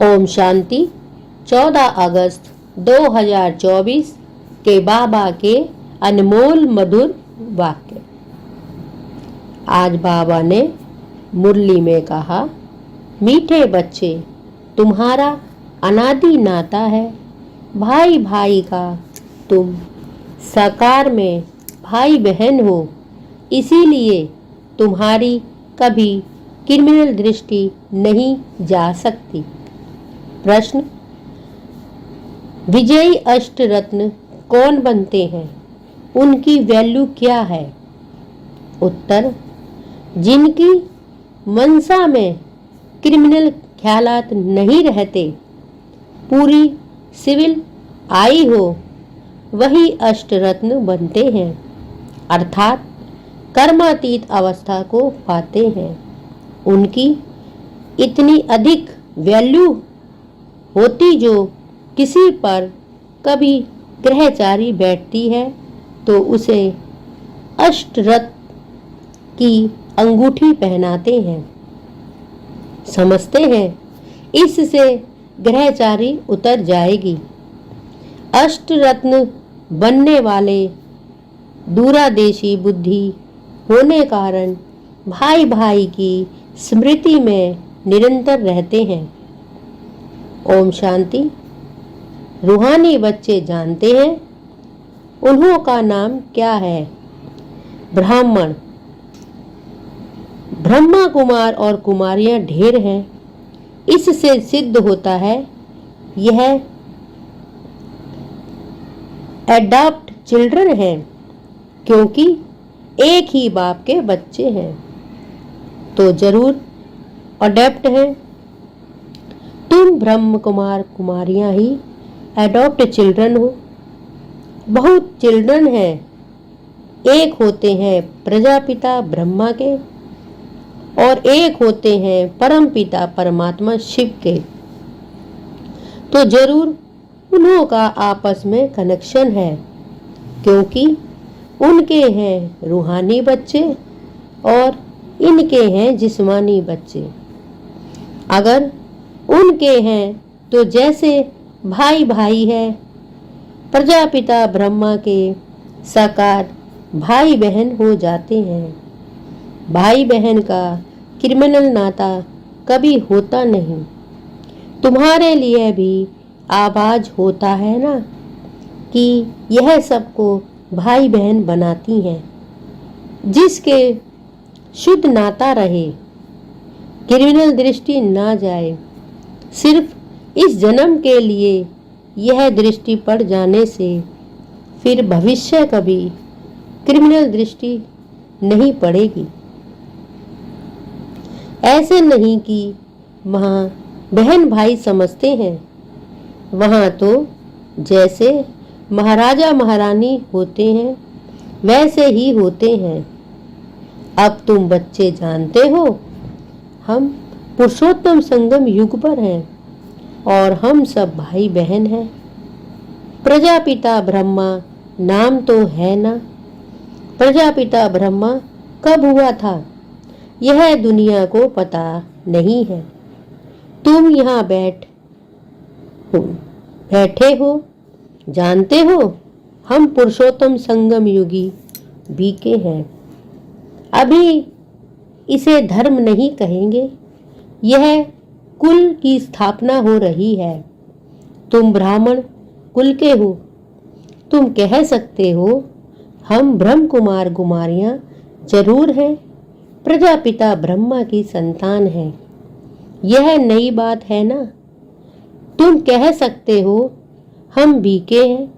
ओम शांति। 14 अगस्त 2024 के बाबा के अनमोल मधुर वाक्य। आज बाबा ने मुरली में कहा, मीठे बच्चे, तुम्हारा अनादि नाता है भाई भाई का। तुम साकार में भाई बहन हो, इसीलिए तुम्हारी कभी क्रिमिनल दृष्टि नहीं जा सकती। प्रश्न, विजयी अष्टरत्न कौन बनते हैं? उनकी वैल्यू क्या है? उत्तर, जिनकी मनसा में क्रिमिनल ख्यालात नहीं रहते, पूरी सिविल आई हो, वही अष्टरत्न बनते हैं, अर्थात कर्मातीत अवस्था को पाते हैं। उनकी इतनी अधिक वैल्यू होती जो किसी पर कभी ग्रहचारी बैठती है तो उसे अष्टरत्न की अंगूठी पहनाते हैं, समझते हैं इससे ग्रहचारी उतर जाएगी। अष्टरत्न बनने वाले दूरादेशी बुद्धि होने कारण भाई भाई की स्मृति में निरंतर रहते हैं। ओम शांति। रूहानी बच्चे जानते हैं उन्हों का नाम क्या है? ब्राह्मण। ब्रह्मा कुमार और कुमारियां ढेर हैं। इससे सिद्ध होता है यह एडॉप्ट चिल्ड्रन हैं, क्योंकि एक ही बाप के बच्चे हैं तो जरूर अडॉप्ट हैं। तुम ब्रह्म कुमार कुमारियां ही एडॉप्ट चिल्ड्रन हो। बहुत चिल्ड्रन हैं, एक होते हैं प्रजापिता ब्रह्मा के और एक होते हैं परम पिता परमात्मा शिव के, तो जरूर उन्हों का आपस में कनेक्शन है, क्योंकि उनके हैं रूहानी बच्चे और इनके हैं जिस्मानी बच्चे। अगर उनके हैं तो जैसे भाई भाई है, प्रजापिता ब्रह्मा के साकार भाई बहन हो जाते हैं। भाई बहन का क्रिमिनल नाता कभी होता नहीं। तुम्हारे लिए भी आवाज होता है ना कि यह सबको भाई बहन बनाती हैं, जिसके शुद्ध नाता रहे, क्रिमिनल दृष्टि ना जाए। सिर्फ इस जन्म के लिए यह दृष्टि पड़ जाने से फिर भविष्य कभी क्रिमिनल दृष्टि नहीं पड़ेगी। ऐसे नहीं कि वहाँ बहन भाई समझते हैं, वहाँ तो जैसे महाराजा महारानी होते हैं वैसे ही होते हैं। अब तुम बच्चे जानते हो हम पुरुषोत्तम संगम युग पर हैं और हम सब भाई बहन हैं। प्रजापिता ब्रह्मा नाम तो है ना? प्रजापिता ब्रह्मा कब हुआ था यह दुनिया को पता नहीं है। तुम यहाँ बैठे हो, जानते हो हम पुरुषोत्तम संगम युगी बीके हैं। अभी इसे धर्म नहीं कहेंगे, यह कुल की स्थापना हो रही है। तुम ब्राह्मण कुल के हो, तुम कह सकते हो हम ब्रह्म कुमार कुमारियां जरूर हैं, प्रजापिता ब्रह्मा की संतान हैं। यह नई बात है ना? तुम कह सकते हो हम बीके हैं।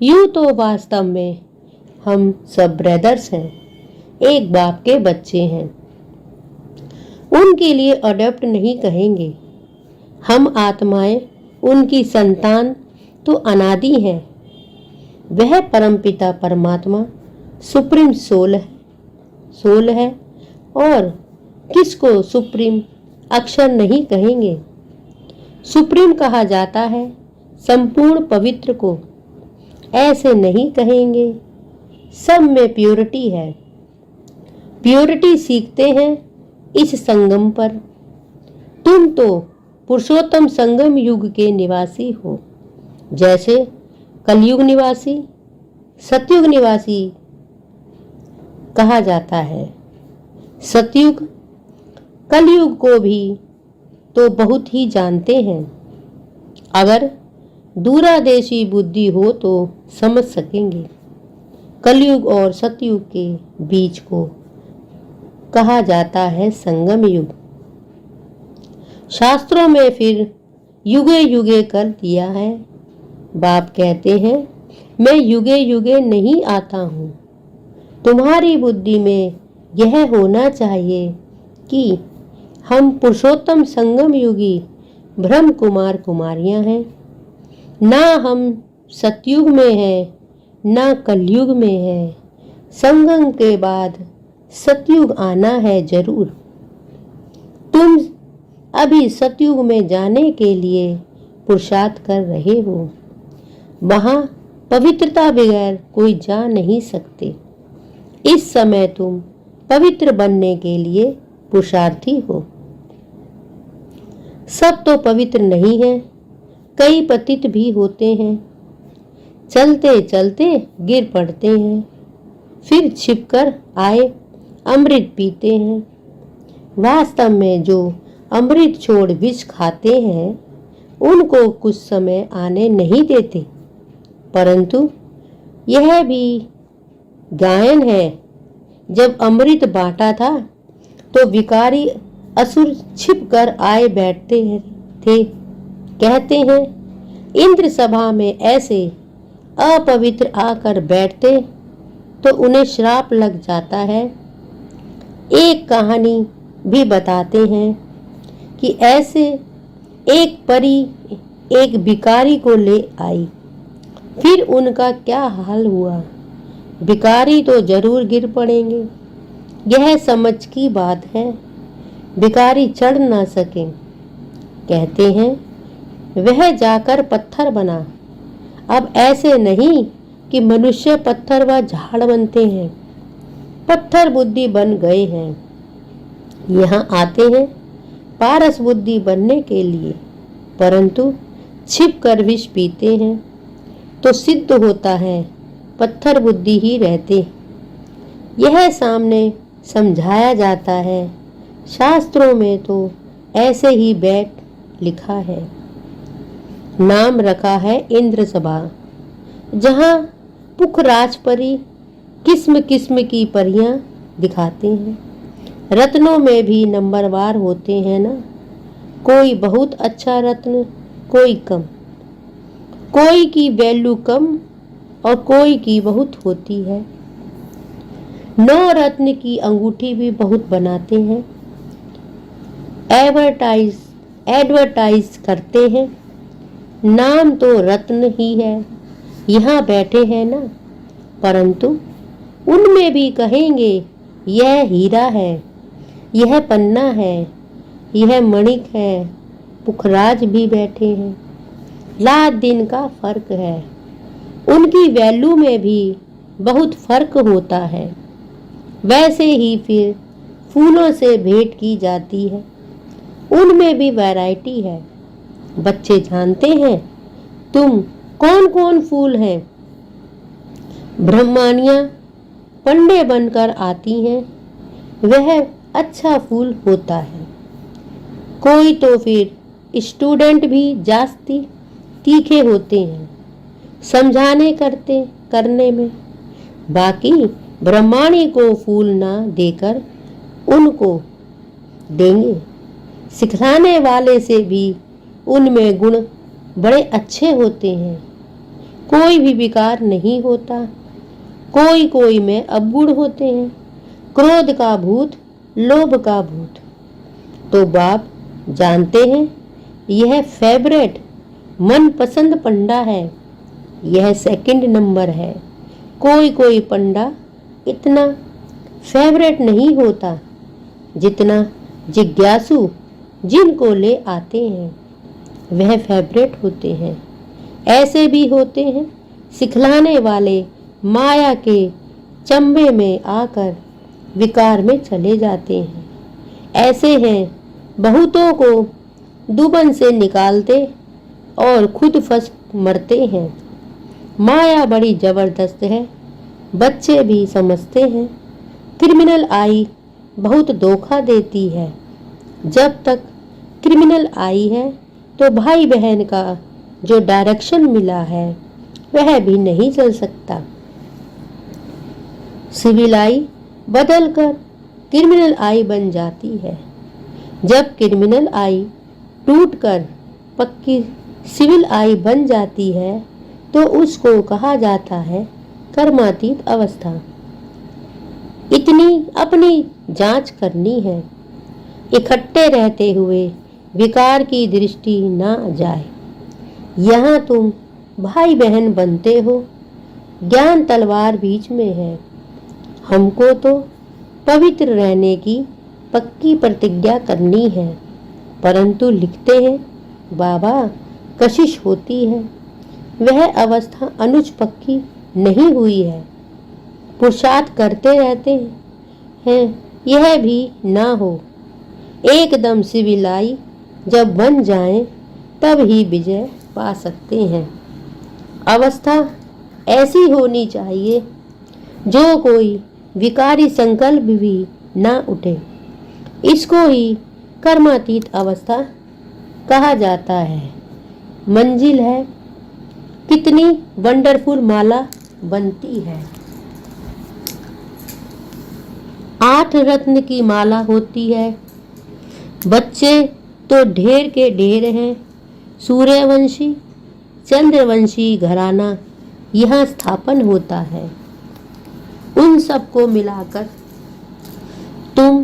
यूं तो वास्तव में हम सब ब्रदर्स हैं, एक बाप के बच्चे हैं। उनके लिए अडॉप्ट नहीं कहेंगे। हम आत्माएं उनकी संतान तो अनादि हैं। वह परमपिता परमात्मा सुप्रीम सोल है और किसको सुप्रीम अक्षर नहीं कहेंगे। सुप्रीम कहा जाता है संपूर्ण पवित्र को, ऐसे नहीं कहेंगे। सब में प्योरिटी है। प्योरिटी सीखते हैं इस संगम पर। तुम तो पुरुषोत्तम संगम युग के निवासी हो। जैसे कलयुग निवासी, सतयुग निवासी कहा जाता है। सतयुग कलयुग को भी तो बहुत ही जानते हैं। अगर दूरदेशी बुद्धि हो तो समझ सकेंगे। कलयुग और सतयुग के बीच को कहा जाता है संगम युग। शास्त्रों में फिर युगे युगे कर दिया है। बाप कहते हैं, मैं युगे युगे नहीं आता हूँ। तुम्हारी बुद्धि में यह होना चाहिए कि हम पुरुषोत्तम संगम युगी ब्रह्म कुमार कुमारियाँ हैं। ना हम सतयुग में हैं, ना कलयुग में है। संगम के बाद सतयुग आना है जरूर। तुम अभी सतयुग में जाने के लिए पुरुषार्थ कर रहे हो। वहाँ पवित्रता बगैर कोई जा नहीं सकते। इस समय तुम पवित्र बनने के लिए पुरुषार्थी हो। सब तो पवित्र नहीं है, कई पतित भी होते हैं। चलते चलते गिर पड़ते हैं, फिर छिपकर आए अमृत पीते हैं। वास्तव में जो अमृत छोड़ विष खाते हैं उनको कुछ समय आने नहीं देते। परंतु यह भी गायन है, जब अमृत बांटा था तो विकारी असुर छिप कर आए बैठते थे। कहते हैं इंद्र सभा में ऐसे अपवित्र आकर बैठते तो उन्हें श्राप लग जाता है। एक कहानी भी बताते हैं कि ऐसे एक परी एक भिखारी को ले आई। फिर उनका क्या हाल हुआ। भिखारी तो जरूर गिर पड़ेंगे, यह समझ की बात है। भिखारी चढ़ ना सके। कहते हैं वह जाकर पत्थर बना। अब ऐसे नहीं कि मनुष्य पत्थर व झाड़ बनते हैं, पत्थर बुद्धि बन गए हैं। यहाँ आते हैं पारस बुद्धि बनने के लिए, परंतु छिप कर विष पीते हैं तो सिद्ध होता है पत्थर बुद्धि ही रहते। यह सामने समझाया जाता है। शास्त्रों में तो ऐसे ही बैठ लिखा है। नाम रखा है इंद्र सभा, जहाँ पुखराज परी किस्म किस्म की परियां दिखाते हैं। रत्नों में भी नंबरवार होते हैं ना, कोई बहुत अच्छा रत्न, कोई कम। कोई की वैल्यू कम और कोई की बहुत होती है। 9 रत्न की अंगूठी भी बहुत बनाते हैं। एडवर्टाइज करते हैं। नाम तो रत्न ही है, यहाँ बैठे हैं ना, परंतु उनमें भी कहेंगे यह हीरा है, यह पन्ना है, यह मणिक है। पुखराज भी बैठे हैं। रात दिन का फर्क है। उनकी वैल्यू में भी बहुत फर्क होता है। वैसे ही फिर फूलों से भेंट की जाती है, उनमें भी वैरायटी है। बच्चे जानते हैं तुम कौन कौन फूल हैं। ब्रह्मानियाँ पंडे बनकर आती हैं, वह अच्छा फूल होता है। कोई तो फिर स्टूडेंट भी जास्ती तीखे होते हैं समझाने करने में। बाकी ब्रह्माणी को फूल ना देकर उनको देंगे। सिखलाने वाले से भी उनमें गुण बड़े अच्छे होते हैं। कोई भी विकार नहीं होता। कोई कोई में अवगुण होते हैं, क्रोध का भूत, लोभ का भूत। तो बाप जानते हैं यह फेवरेट मनपसंद पंडा है, यह सेकंड नंबर है। कोई कोई पंडा इतना फेवरेट नहीं होता जितना जिज्ञासु जिनको ले आते हैं वह फेवरेट होते हैं। ऐसे भी होते हैं सिखलाने वाले माया के चंबे में आकर विकार में चले जाते हैं। ऐसे हैं बहुतों को दुबन से निकालते और खुद फंस मरते हैं। माया बड़ी जबरदस्त है, बच्चे भी समझते हैं। क्रिमिनल आई बहुत धोखा देती है। जब तक क्रिमिनल आई है तो भाई बहन का जो डायरेक्शन मिला है वह भी नहीं चल सकता। सिविल आई बदलकर क्रिमिनल आई बन जाती है। जब क्रिमिनल आई टूटकर पक्की सिविल आई बन जाती है तो उसको कहा जाता है कर्मातीत अवस्था। इतनी अपनी जांच करनी है, इकट्ठे रहते हुए विकार की दृष्टि ना जाए। यहाँ तुम भाई बहन बनते हो, ज्ञान तलवार बीच में है। हमको तो पवित्र रहने की पक्की प्रतिज्ञा करनी है, परंतु लिखते हैं बाबा कशिश होती है, वह अवस्था अनुज पक्की नहीं हुई है। पुरुषार्थ करते रहते हैं, यह भी ना हो। एकदम सिविल आई जब बन जाए तब ही विजय पा सकते हैं। अवस्था ऐसी होनी चाहिए जो कोई विकारी संकल्प भी ना उठे। इसको ही कर्मातीत अवस्था कहा जाता है। मंजिल है कितनी वंडरफुल माला बनती है। 8 रत्न की माला होती है। बच्चे तो ढेर के ढेर हैं। सूर्यवंशी चंद्रवंशी घराना यहाँ स्थापन होता है। उन सबको मिलाकर तुम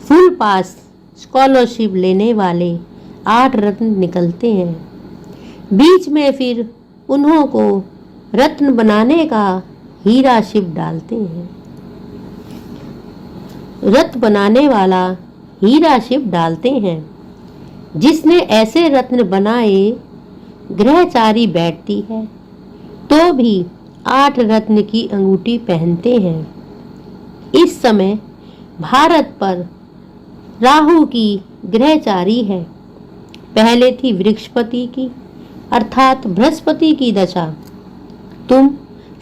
फुल पास स्कॉलरशिप लेने वाले 8 रत्न निकलते हैं। बीच में फिर उन्हों को रत्न बनाने का हीरा शिव डालते हैं। रत्न बनाने वाला हीरा शिव डालते हैं। जिसने ऐसे रत्न बनाए ग्रहचारी बैठती है तो भी 8 रत्न की अंगूठी पहनते हैं। इस समय भारत पर राहु की ग्रहचारी है। पहले थी वृक्षपति की अर्थात बृहस्पति की दशा। तुम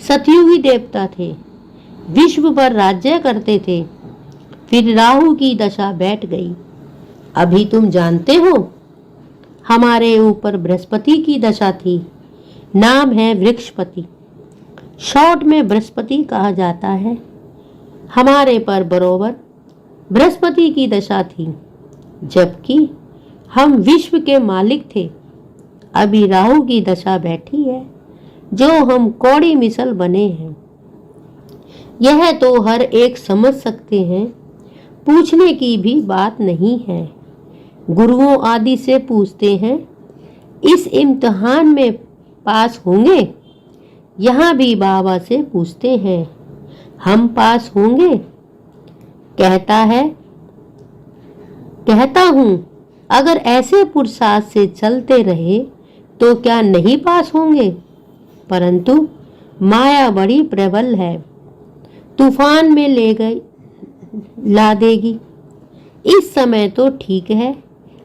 सतयुगी देवता थे, विश्व पर राज्य करते थे। फिर राहु की दशा बैठ गई। अभी तुम जानते हो हमारे ऊपर बृहस्पति की दशा थी, नाम है वृक्षपति। शॉर्ट में बृहस्पति कहा जाता है। हमारे पर बरोबर बृहस्पति की दशा थी, जबकि हम विश्व के मालिक थे। अभी राहु की दशा बैठी है, जो हम कौड़ी मिसल बने हैं। यह तो हर एक समझ सकते हैं, पूछने की भी बात नहीं है। गुरुओं आदि से पूछते हैं, इस इम्तिहान में पास होंगे? यहाँ भी बाबा से पूछते हैं, हम पास होंगे? कहता हूँ अगर ऐसे पुरुषार्थ से चलते रहे तो क्या नहीं पास होंगे? परंतु माया बड़ी प्रबल है, तूफान में ले गई ला देगी। इस समय तो ठीक है,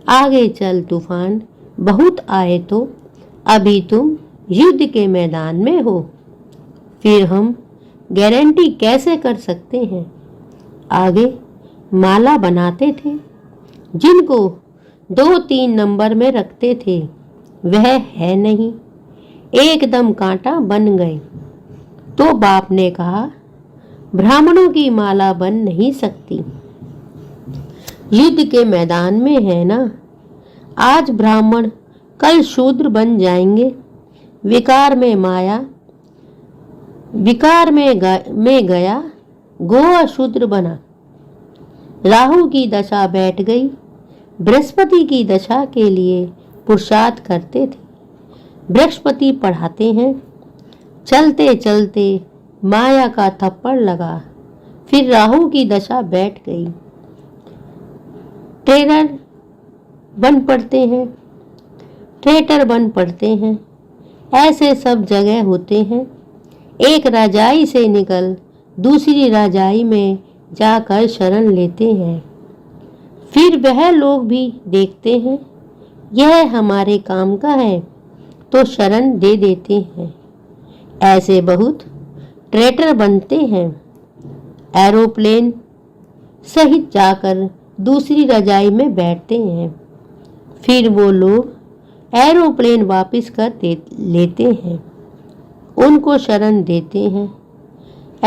आगे चल तूफान बहुत आए तो अभी तुम युद्ध के मैदान में हो। फिर हम गारंटी कैसे कर सकते हैं? आगे माला बनाते थे, जिनको 2-3 नंबर में रखते थे वह है नहीं, एकदम कांटा बन गए। तो बाप ने कहा ब्राह्मणों की माला बन नहीं सकती। युद्ध के मैदान में है ना। आज ब्राह्मण कल शूद्र बन जाएंगे। विकार में माया, विकार में गया गोवा शूद्र बना। राहु की दशा बैठ गई। बृहस्पति की दशा के लिए पुरुषार्थ करते थे। बृहस्पति पढ़ाते हैं। चलते चलते माया का थप्पड़ लगा। फिर राहु की दशा बैठ गई। ट्रेनर बन पड़ते हैं, ट्रेटर बन पड़ते हैं। ऐसे सब जगह होते हैं। एक राजाई से निकल दूसरी राजाई में जाकर शरण लेते हैं। फिर वह लोग भी देखते हैं यह हमारे काम का है तो शरण दे देते हैं। ऐसे बहुत ट्रेटर बनते हैं, एरोप्लेन सहित जाकर दूसरी रजाई में बैठते हैं। फिर वो लोग एरोप्लेन वापस कर लेते हैं, उनको शरण देते हैं।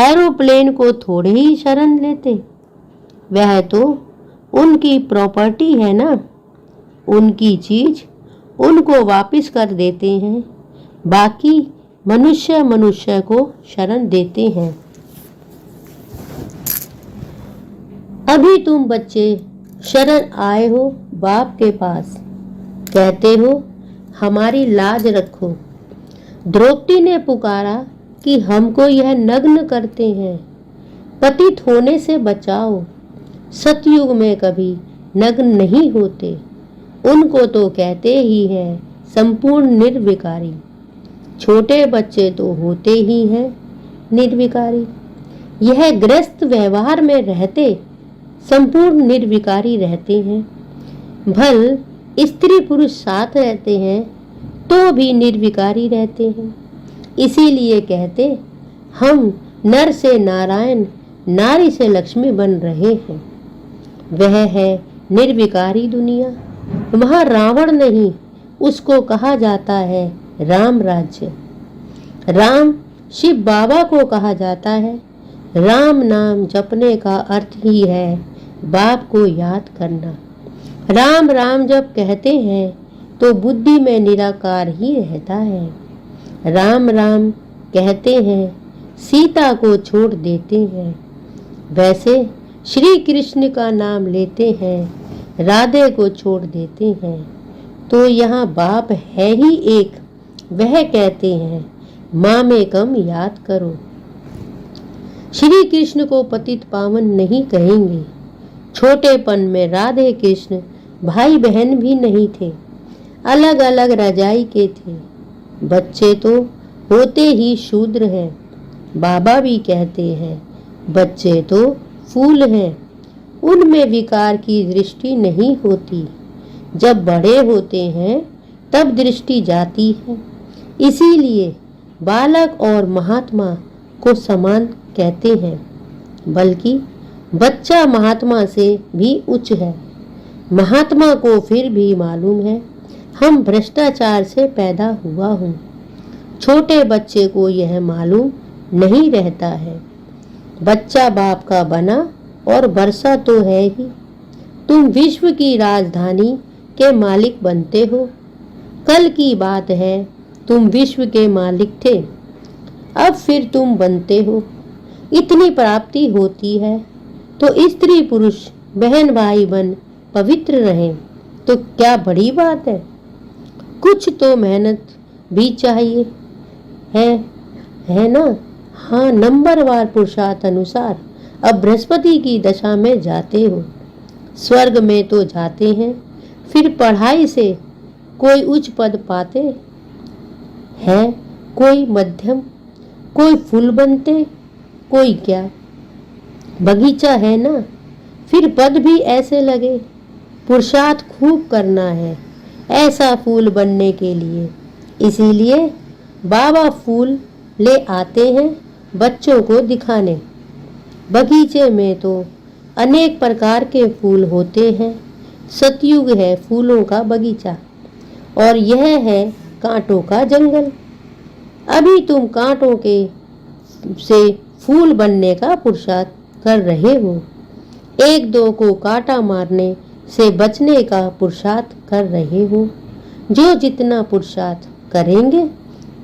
एरोप्लेन को थोड़े ही शरण लेते, वह तो उनकी प्रॉपर्टी है ना, उनकी चीज उनको वापस कर देते हैं। बाकी मनुष्य मनुष्य को शरण देते हैं। अभी तुम बच्चे शरण आए हो बाप के पास, कहते हो हमारी लाज रखो। द्रौपदी ने पुकारा कि हमको यह नग्न करते हैं, पतित होने से बचाओ। सतयुग में कभी नग्न नहीं होते, उनको तो कहते ही हैं संपूर्ण निर्विकारी। छोटे बच्चे तो होते ही हैं निर्विकारी। यह गृहस्थ व्यवहार में रहते संपूर्ण निर्विकारी रहते हैं। भल स्त्री पुरुष साथ रहते हैं तो भी निर्विकारी रहते हैं। इसीलिए कहते हम नर से नारायण, नारी से लक्ष्मी बन रहे हैं। वह है निर्विकारी दुनिया। वहाँ रावण नहीं, उसको कहा जाता है राम राज्य। राम शिव बाबा को कहा जाता है। राम नाम जपने का अर्थ ही है बाप को याद करना। राम राम जब कहते हैं तो बुद्धि में निराकार ही रहता है। राम राम कहते हैं, सीता को छोड़ देते हैं। वैसे श्री कृष्ण का नाम लेते हैं, राधे को छोड़ देते हैं। तो यहाँ बाप है ही एक, वह कहते हैं माँ में कम याद करो। श्री कृष्ण को पतित पावन नहीं कहेंगे। छोटेपन में राधे कृष्ण भाई बहन भी नहीं थे, अलग अलग रजाई के थे। बच्चे तो होते ही शूद्र हैं। बाबा भी कहते हैं बच्चे तो फूल हैं, उनमें विकार की दृष्टि नहीं होती। जब बड़े होते हैं तब दृष्टि जाती है। इसीलिए बालक और महात्मा को समान कहते हैं, बल्कि बच्चा महात्मा से भी उच्च है। महात्मा को फिर भी मालूम है हम भ्रष्टाचार से पैदा हुआ हूँ। छोटे बच्चे को यह मालूम नहीं रहता है। बच्चा बाप का बना और बरसा तो है ही। तुम विश्व की राजधानी के मालिक बनते हो। कल की बात है तुम विश्व के मालिक थे, अब फिर तुम बनते हो। इतनी प्राप्ति होती है तो स्त्री पुरुष बहन भाई बन पवित्र रहें तो क्या बड़ी बात है। कुछ तो मेहनत भी चाहिए है ना। हाँ, नंबरवार पुरुषार्थ अनुसार अब बृहस्पति की दशा में जाते हो। स्वर्ग में तो जाते हैं, फिर पढ़ाई से कोई उच्च पद पाते हैं, कोई मध्यम, कोई फूल बनते, कोई क्या बगीचा है ना। फिर पद भी ऐसे लगे। पुरुषार्थ खूब करना है ऐसा फूल बनने के लिए। इसीलिए बाबा फूल ले आते हैं बच्चों को दिखाने। बगीचे में तो अनेक प्रकार के फूल होते हैं। सतयुग है फूलों का बगीचा और यह है कांटों का जंगल। अभी तुम कांटों के से फूल बनने का पुरुषार्थ कर रहे हो। एक दो को कांटा मारने से बचने का पुरुषार्थ कर रहे हो। जो जितना पुरुषार्थ करेंगे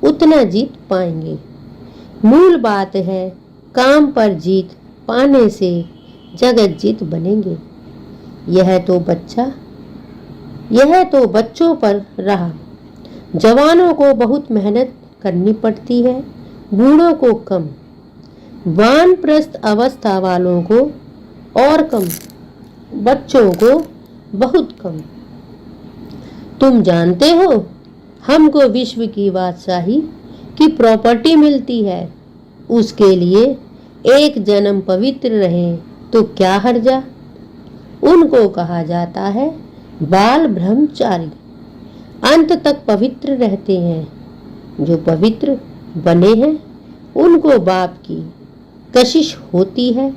उतना जीत पाएंगे। मूल बात है काम पर जीत पाने से जगत जीत बनेंगे। यह तो बच्चों पर रहा। जवानों को बहुत मेहनत करनी पड़ती है, बूढ़ों को कम, वानप्रस्थ अवस्था वालों को और कम, बच्चों को बहुत कम। तुम जानते हो हमको विश्व की बादशाही की प्रॉपर्टी मिलती है। उसके लिए एक जन्म पवित्र रहे तो क्या हर्जा। उनको कहा जाता है बाल ब्रह्मचारी। अंत तक पवित्र रहते हैं। जो पवित्र बने हैं उनको बाप की कशिश होती है।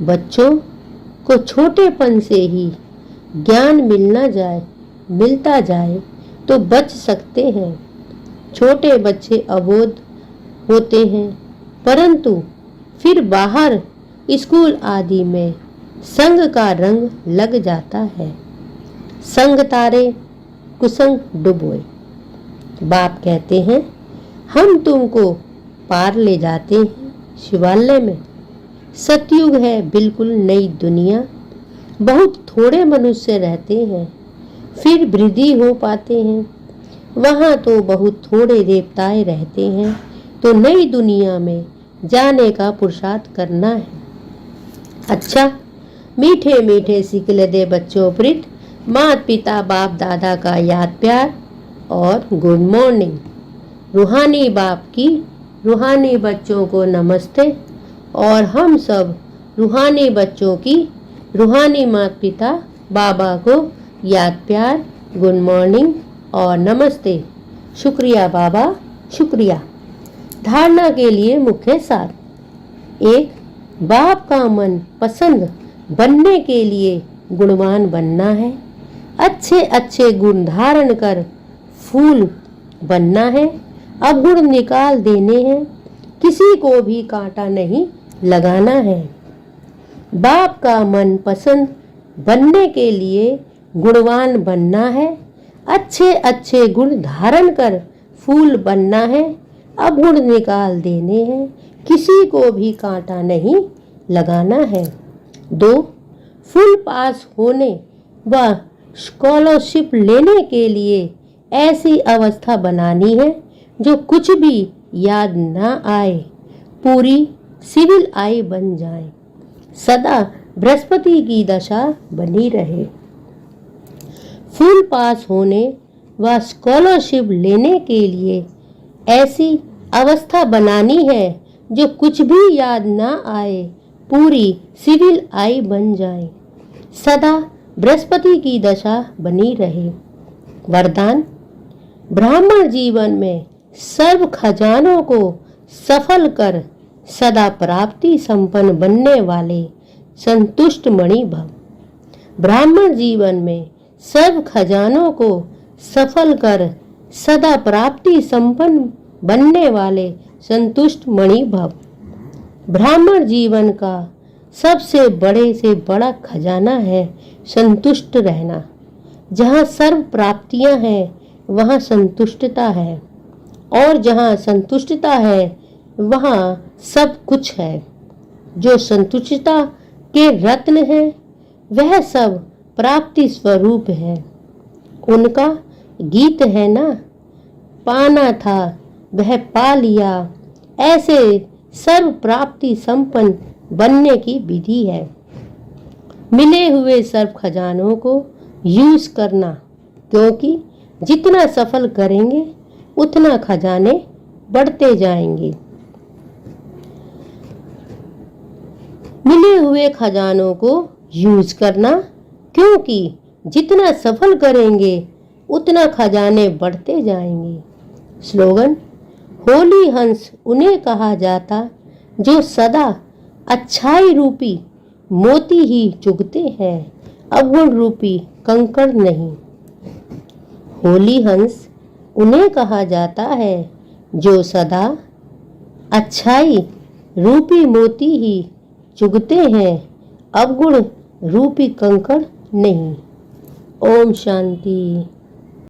बच्चों को छोटेपन से ही ज्ञान मिलता जाए तो बच सकते हैं। छोटे बच्चे अबोध होते हैं, परंतु फिर बाहर स्कूल आदि में संग का रंग लग जाता है। संग तारे कुसंग डुबोए। बाप कहते हैं हम तुमको पार ले जाते हैं शिवालय में। सतयुग है बिल्कुल नई दुनिया। बहुत थोड़े मनुष्य रहते हैं, फिर वृद्धि हो पाते हैं। वहाँ तो बहुत थोड़े देवताएं रहते हैं। तो नई दुनिया में जाने का पुरुषार्थ करना है। अच्छा, मीठे मीठे सिकले दे बच्चों प्रीत, माता पिता बाप दादा का याद प्यार और गुड मॉर्निंग। रूहानी बाप की रूहानी बच्चों को नमस्ते और हम सब रूहानी बच्चों की रूहानी माता पिता बाबा को याद प्यार, गुड मॉर्निंग और नमस्ते। शुक्रिया बाबा, शुक्रिया। धारणा के लिए मुख्य सार। 1. बाप का मन पसंद बनने के लिए गुणवान बनना है। अच्छे अच्छे गुण धारण कर फूल बनना है। अवगुण निकाल देने हैं। किसी को भी कांटा नहीं लगाना है। बाप का मन पसंद बनने के लिए गुणवान बनना है। अच्छे अच्छे गुण धारण कर फूल बनना है। अवगुण निकाल देने हैं। किसी को भी कांटा नहीं लगाना है। 2. फुल पास होने व स्कॉलरशिप लेने के लिए ऐसी अवस्था बनानी है जो कुछ भी याद ना आए, पूरी सिविल आई बन जाए, सदा बृहस्पति की दशा बनी रहे। फुल पास होने व स्कॉलरशिप लेने के लिए ऐसी अवस्था बनानी है जो कुछ भी याद ना आए, पूरी सिविल आई बन जाए, सदा बृहस्पति की दशा बनी रहे। वरदान। ब्राह्मण जीवन में सर्व खजानों को सफल कर सदा प्राप्ति संपन्न बनने वाले संतुष्ट मणि भव। ब्राह्मण जीवन में सर्व खजानों को सफल कर सदा प्राप्ति संपन्न बनने वाले संतुष्ट मणि भव। ब्राह्मण जीवन का सबसे बड़े से बड़ा खजाना है संतुष्ट रहना। जहाँ सर्व प्राप्तियां हैं वहाँ संतुष्टता है, और जहाँ संतुष्टता है वहाँ सब कुछ है। जो संतुष्टता के रत्न है वह सब प्राप्ति स्वरूप है। उनका गीत है ना, पाना था वह पा लिया। ऐसे सर्व प्राप्ति संपन्न बनने की विधि है। मिले हुए सर्व खजानों को यूज करना, क्योंकि जितना सफल करेंगे उतना खजाने बढ़ते जाएंगे। मिले हुए खजानों को यूज करना, क्योंकि जितना सफल करेंगे उतना खजाने बढ़ते जाएंगे। स्लोगन। होली हंस उन्हें कहा जाता जो सदा अच्छाई रूपी मोती ही चुगते हैं, अवगुण रूपी कंकड़ नहीं। होली हंस उन्हें कहा जाता है जो सदा अच्छाई रूपी मोती ही चुगते हैं, अवगुण रूपी कंकड़ नहीं। ओम शांति।